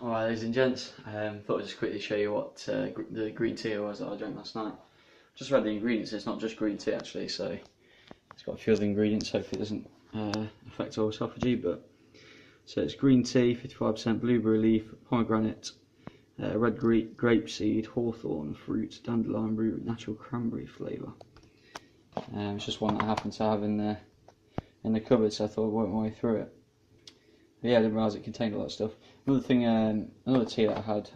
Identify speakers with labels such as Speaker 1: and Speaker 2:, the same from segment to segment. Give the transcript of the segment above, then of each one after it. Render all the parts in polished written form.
Speaker 1: Alright, ladies and gents, thought I'd just quickly show you what the green tea was that I drank last night. Just read the ingredients, it's not just green tea actually, so it's got a few other ingredients, hopefully it doesn't affect our autophagy. But so it's green tea, 55% blueberry leaf, pomegranate, red grape seed, hawthorn fruit, dandelion root, natural cranberry flavour. It's just one that I happen to have in the cupboard, so I thought I'd work my way through it. But yeah, I didn't realise it contained all that stuff. Another thing, another tea that I had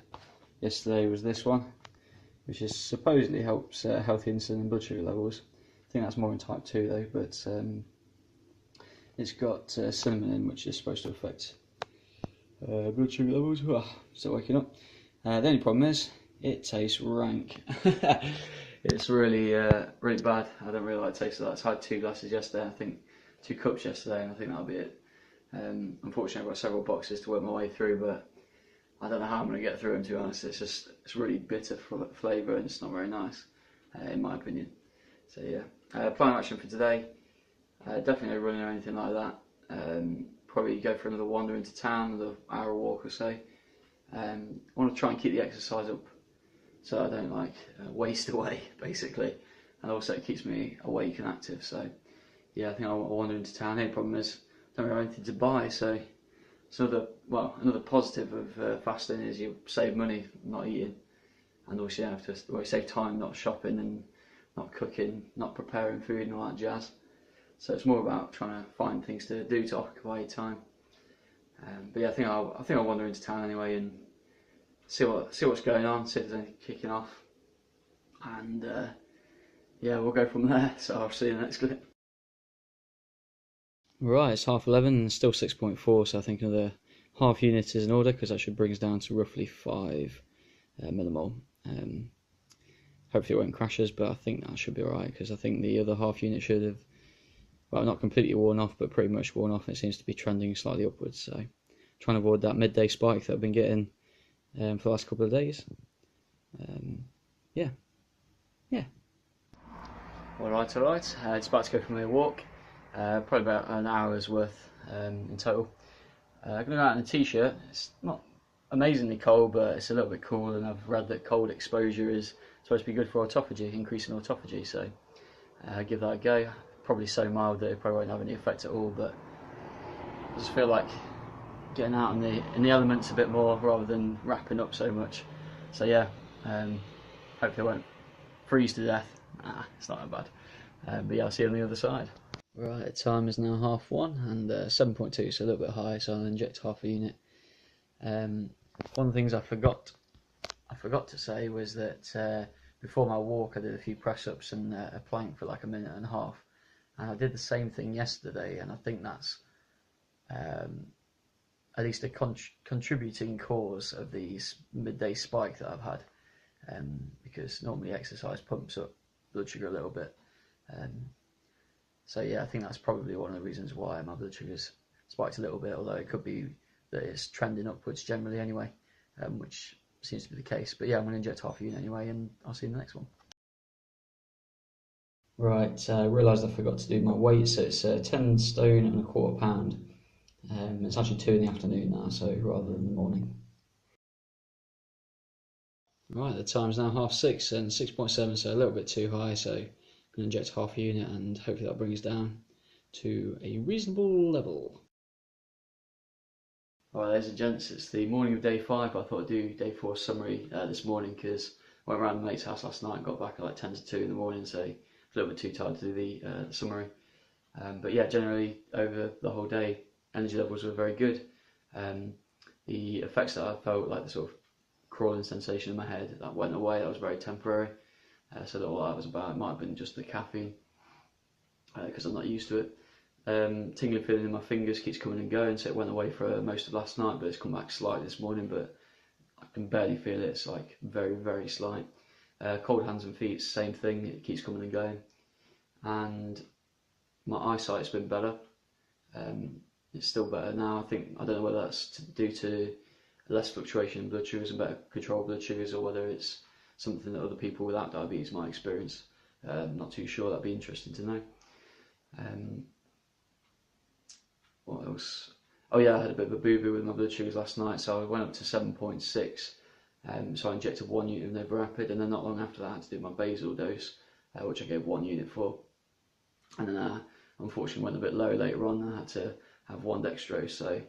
Speaker 1: yesterday was this one, which is supposedly helps healthy insulin and blood sugar levels. I think that's more in type 2 though, but it's got cinnamon in, which is supposed to affect blood sugar levels. Still waking up. The only problem is, it tastes rank. It's really, really bad. I don't really like the taste of that. I had 2 glasses yesterday, I think 2 cups yesterday, and I think that'll be it. Unfortunately, I've got several boxes to work my way through, but I don't know how I'm going to get through them, to be honest. It's really bitter flavour and it's not very nice, in my opinion. So yeah, plan of action for today, definitely no running or anything like that. Probably go for another wander into town, another hour walk or so. I want to try and keep the exercise up so I don't waste away, basically, and also it keeps me awake and active. So yeah, I think I'll wander into town. The problem is, I don't really have anything to buy, so it's another positive of fasting is you save money not eating, and also you have to save time not shopping and not cooking, not preparing food and all that jazz. So it's more about trying to find things to do to occupy your time. But yeah, I think I'll wander into town anyway and see what's going on, see if there's anything kicking off, and yeah, we'll go from there. So I'll see you in the next clip. Right, it's 11:30 and still 6.4, so I think another half unit is in order, because that should bring us down to roughly 5 millimole. Hopefully it won't crash us, but I think that should be alright, because I think the other half unit should have, well, not completely worn off, but pretty much worn off, and it seems to be trending slightly upwards. So trying to avoid that midday spike that I've been getting for the last couple of days. Yeah. Alright, it's about to go for my walk. Probably about an hour's worth in total. I'm going to go out in a t-shirt. It's not amazingly cold, but it's a little bit cool, and I've read that cold exposure is supposed to be good for autophagy, increasing autophagy, so give that a go. Probably so mild that it probably won't have any effect at all, but I just feel like getting out in the elements a bit more rather than wrapping up so much. So yeah, hopefully I won't freeze to death. It's not that bad. But yeah, I'll see you on the other side. Right, the time is now 1:30 and 7.2, so a little bit high, so I'll inject half a unit. One of the things I forgot to say was that before my walk I did a few press-ups and a plank for like a minute and a half, and I did the same thing yesterday, and I think that's at least a contributing cause of these midday spike that I've had, because normally exercise pumps up blood sugar a little bit. So yeah, I think that's probably one of the reasons why my blood sugar's spiked a little bit, although it could be that it's trending upwards generally anyway, which seems to be the case. But yeah, I'm going to inject half a unit anyway, and I'll see you in the next one. Right, I realised I forgot to do my weight, so it's 10 stone and a quarter pound. It's actually 2 in the afternoon now, so rather than the morning. Right, the time's now 6:30 and 6.7, so a little bit too high, so I'm going to inject half a unit and hopefully that'll bring us down to a reasonable level. Alright, ladies and gents, it's the morning of day 5, but I thought I'd do day 4 summary this morning, because I went around my mate's house last night and got back at like 10 to 2 in the morning, so a little bit too tired to do the summary. But yeah, generally over the whole day, energy levels were very good. The effects that I felt, like the sort of crawling sensation in my head, that went away. That was very temporary. So that all that was about, it might have been just the caffeine, because I'm not used to it. Tingling feeling in my fingers keeps coming and going, so it went away for most of last night, but it's come back slightly this morning, but I can barely feel it. It's like very, very slight. Cold hands and feet, same thing, it keeps coming and going. And my eyesight's been better. It's still better now. I don't know whether that's due to less fluctuation in blood sugars and better control of blood sugars, or whether it's something that other people without diabetes might experience. Not too sure, that'd be interesting to know. What else? Oh yeah, I had a bit of a boo-boo with my blood sugars last night, so I went up to 7.6. So I injected 1 unit of Novorapid, and then not long after that I had to do my basal dose, which I gave 1 unit for. And then unfortunately went a bit low later on, and I had to have 1 dextrose.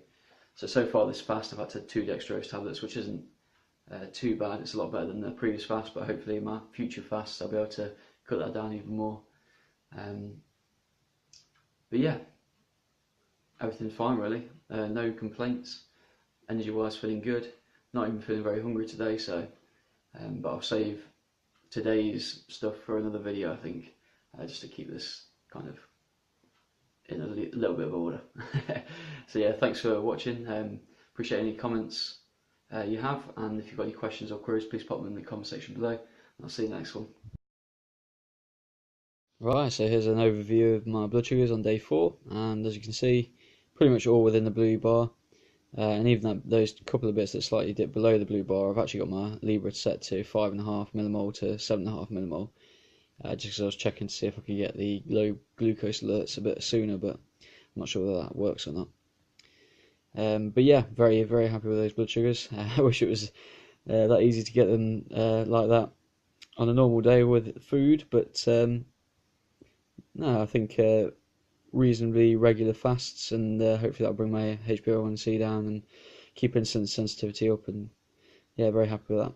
Speaker 1: So far this fast I've had to 2 dextrose tablets, which isn't too bad. It's a lot better than the previous fast, but hopefully in my future fasts I'll be able to cut that down even more. But yeah, everything's fine really. No complaints. Energy wise, feeling good. Not even feeling very hungry today, so but I'll save today's stuff for another video, I think, just to keep this kind of in a little bit of order. So yeah, thanks for watching. Appreciate any comments you have, and if you've got any questions or queries, please pop them in the comment section below. I'll see you next one. Right, so here's an overview of my blood sugars on day 4, and as you can see, pretty much all within the blue bar. And even those couple of bits that slightly dip below the blue bar, I've actually got my Libra set to 5.5 millimole to 7.5 millimole, just because I was checking to see if I could get the low glucose alerts a bit sooner, but I'm not sure whether that works or not. But yeah, very, very happy with those blood sugars. I wish it was that easy to get them like that on a normal day with food, but no, I think reasonably regular fasts, and hopefully that'll bring my HbA1c down and keep insulin sensitivity up, and yeah, very happy with that.